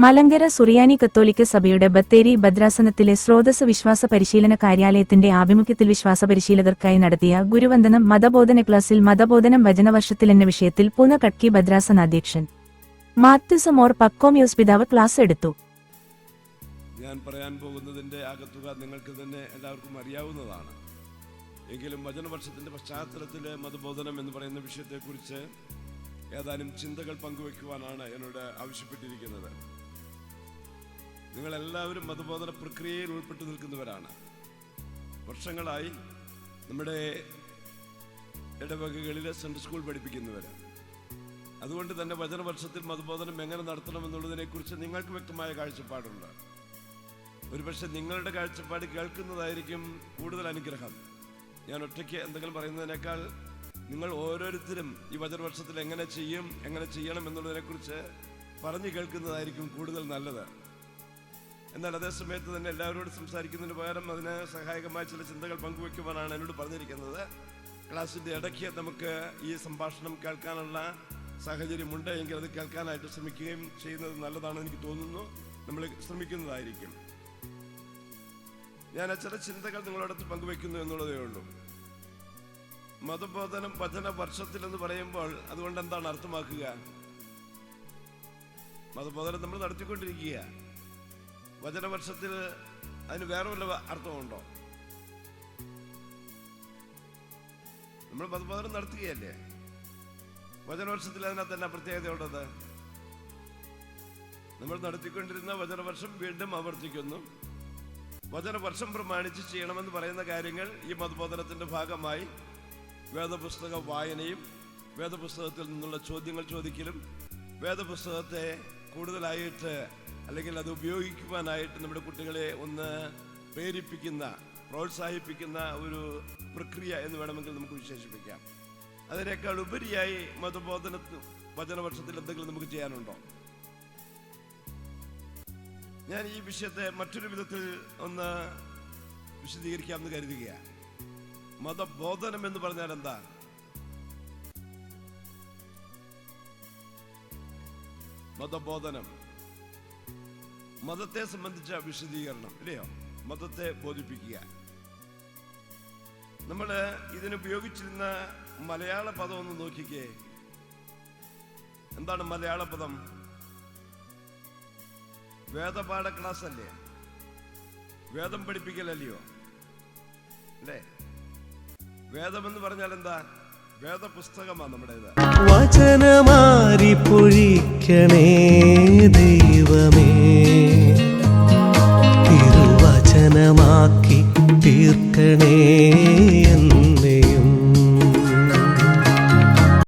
മലങ്കര സുറിയാനി കത്തോലിക്ക സഭയുടെ ബത്തേരി ഭദ്രാസനത്തിലെ സ്രോതസ് വിശ്വാസ പരിശീലന കാര്യാലയത്തിന്റെ ആഭിമുഖ്യത്തിൽ വിശ്വാസ പരിശീലകർക്കായി നടത്തിയ ഗുരുവന്ദനം മതബോധന ക്ലാസിൽ മതബോധനം വചനവർഷത്തിൽ എന്ന വിഷയത്തിൽ പൂന കട്കി ഭദ്രാസന അധ്യക്ഷൻ മാത്യുസ് മോർ പക്കോമിയോസ് പിതാവ് ക്ലാസ് എടുത്തു. ഞാൻ പറയാൻ പോകുന്നതിൻ്റെ ആകത്തുക നിങ്ങൾക്ക് തന്നെ എല്ലാവർക്കും അറിയാവുന്നതാണ്. എങ്കിലും വചനവർഷത്തിൻ്റെ പശ്ചാത്തലത്തിൽ മതബോധനം എന്ന് പറയുന്ന വിഷയത്തെക്കുറിച്ച് ഏതാനും ചിന്തകൾ പങ്കുവയ്ക്കുവാനാണ് എന്നോട് ആവശ്യപ്പെട്ടിരിക്കുന്നത്. നിങ്ങളെല്ലാവരും മതബോധന പ്രക്രിയയിൽ ഉൾപ്പെട്ടു നിൽക്കുന്നവരാണ്. വർഷങ്ങളായി നമ്മുടെ ഇടവകകളിൽ സെൻട്രൽ സ്കൂൾ പഠിപ്പിക്കുന്നവർ. അതുകൊണ്ട് തന്നെ വചനവർഷത്തിൽ മതബോധനം എങ്ങനെ നടത്തണമെന്നുള്ളതിനെക്കുറിച്ച് നിങ്ങൾക്ക് വ്യക്തമായ കാഴ്ചപ്പാടുണ്ട്. ഒരുപക്ഷെ നിങ്ങളുടെ കാഴ്ചപ്പാട് കേൾക്കുന്നതായിരിക്കും കൂടുതൽ അനുഗ്രഹം. ഞാൻ ഒറ്റയ്ക്ക് എന്തെങ്കിലും പറയുന്നതിനേക്കാൾ നിങ്ങൾ ഓരോരുത്തരും ഈ വചനവർഷത്തിൽ എങ്ങനെ ചെയ്യണം എന്നുള്ളതിനെക്കുറിച്ച് പറഞ്ഞു കേൾക്കുന്നതായിരിക്കും കൂടുതൽ നല്ലത്. എന്നാൽ അതേ സമയത്ത് തന്നെ എല്ലാവരോടും സംസാരിക്കുന്നതിന് പകരം അതിന് സഹായകമായ ചില ചിന്തകൾ പങ്കുവയ്ക്കുവാനാണ് എന്നോട് പറഞ്ഞിരിക്കുന്നത്. ക്ലാസ്സിൻ്റെ ഇടയ്ക്ക് നമുക്ക് ഈ സംഭാഷണം കേൾക്കാനുള്ള സാഹചര്യമുണ്ട് എങ്കിൽ അത് കേൾക്കാനായിട്ട് ശ്രമിക്കുകയും ചെയ്യുന്നത് നല്ലതാണെന്ന് എനിക്ക് തോന്നുന്നു. നമ്മൾ ശ്രമിക്കുന്നതായിരിക്കും. ഞാൻ ചില ചിന്തകൾ നിങ്ങളോടൊത്ത് പങ്കുവയ്ക്കുന്നു എന്നുള്ളതേ ഉള്ളൂ. മതബോധനം വചന വർഷത്തിൽ എന്ന് പറയുമ്പോൾ അതുകൊണ്ട് എന്താണ് അർത്ഥമാക്കുക? മതബോധനം നമ്മൾ നടത്തിക്കൊണ്ടിരിക്കുക. വചനവർഷത്തിൽ അതിന് വേറെ വല്ല അർത്ഥമുണ്ടോ? നമ്മൾ മതബോധനം നടത്തുകയല്ലേ. വചനവർഷത്തിൽ അതിനകത്ത് തന്നെ പ്രത്യേകതയുള്ളത്. നമ്മൾ നടത്തിക്കൊണ്ടിരുന്ന വചനവർഷം വീണ്ടും ആവർത്തിക്കുന്നു. വചനവർഷം പ്രമാണിച്ച് ചെയ്യണമെന്ന് പറയുന്ന കാര്യങ്ങൾ ഈ മതബോധനത്തിന്റെ ഭാഗമായി വേദപുസ്തക വായനയും വേദപുസ്തകത്തിൽ നിന്നുള്ള ചോദ്യങ്ങൾ ചോദിക്കലും വേദപുസ്തകത്തെ കൂടുതലായിട്ട് അല്ലെങ്കിൽ അത് ഉപയോഗിക്കുവാനായിട്ട് നമ്മുടെ കുട്ടികളെ ഒന്ന് പ്രേരിപ്പിക്കുന്ന പ്രോത്സാഹിപ്പിക്കുന്ന ഒരു പ്രക്രിയ എന്ന് വേണമെങ്കിൽ നമുക്ക് വിശേഷിപ്പിക്കാം. അതിനേക്കാൾ ഉപരിയായി വചനവർഷത്തിൽ എന്തെങ്കിലും നമുക്ക് ചെയ്യാനുണ്ടോ? ഞാൻ ഈ വിഷയത്തെ മറ്റൊരു വിധത്തിൽ ഒന്ന് വിശദീകരിക്കാമെന്ന് കരുതുകയാണ്. മതബോധനം എന്ന് പറഞ്ഞാൽ എന്താ? മതബോധനം മതത്തെ സംബന്ധിച്ച വിശദീകരണം, ഇല്ലയോ? മതത്തെ ബോധിപ്പിക്കുക. നമ്മൾ ഇതിനുപയോഗിച്ചിരുന്ന മലയാള പദം ഒന്ന് നോക്കിക്കേ. എന്താണ് മലയാള പദം? വേദപാഠ ക്ലാസ് അല്ലേ? വേദം പഠിപ്പിക്കലല്ലയോ? അല്ലേ? വേദം എന്ന് പറഞ്ഞാൽ എന്താ? വേദപുസ്തകമാണ് നമ്മുടേത്. വചനമാരി പൊഴിക്കണേ ദൈവമേ, തിരുവചനമാക്കി തീർക്കണേ.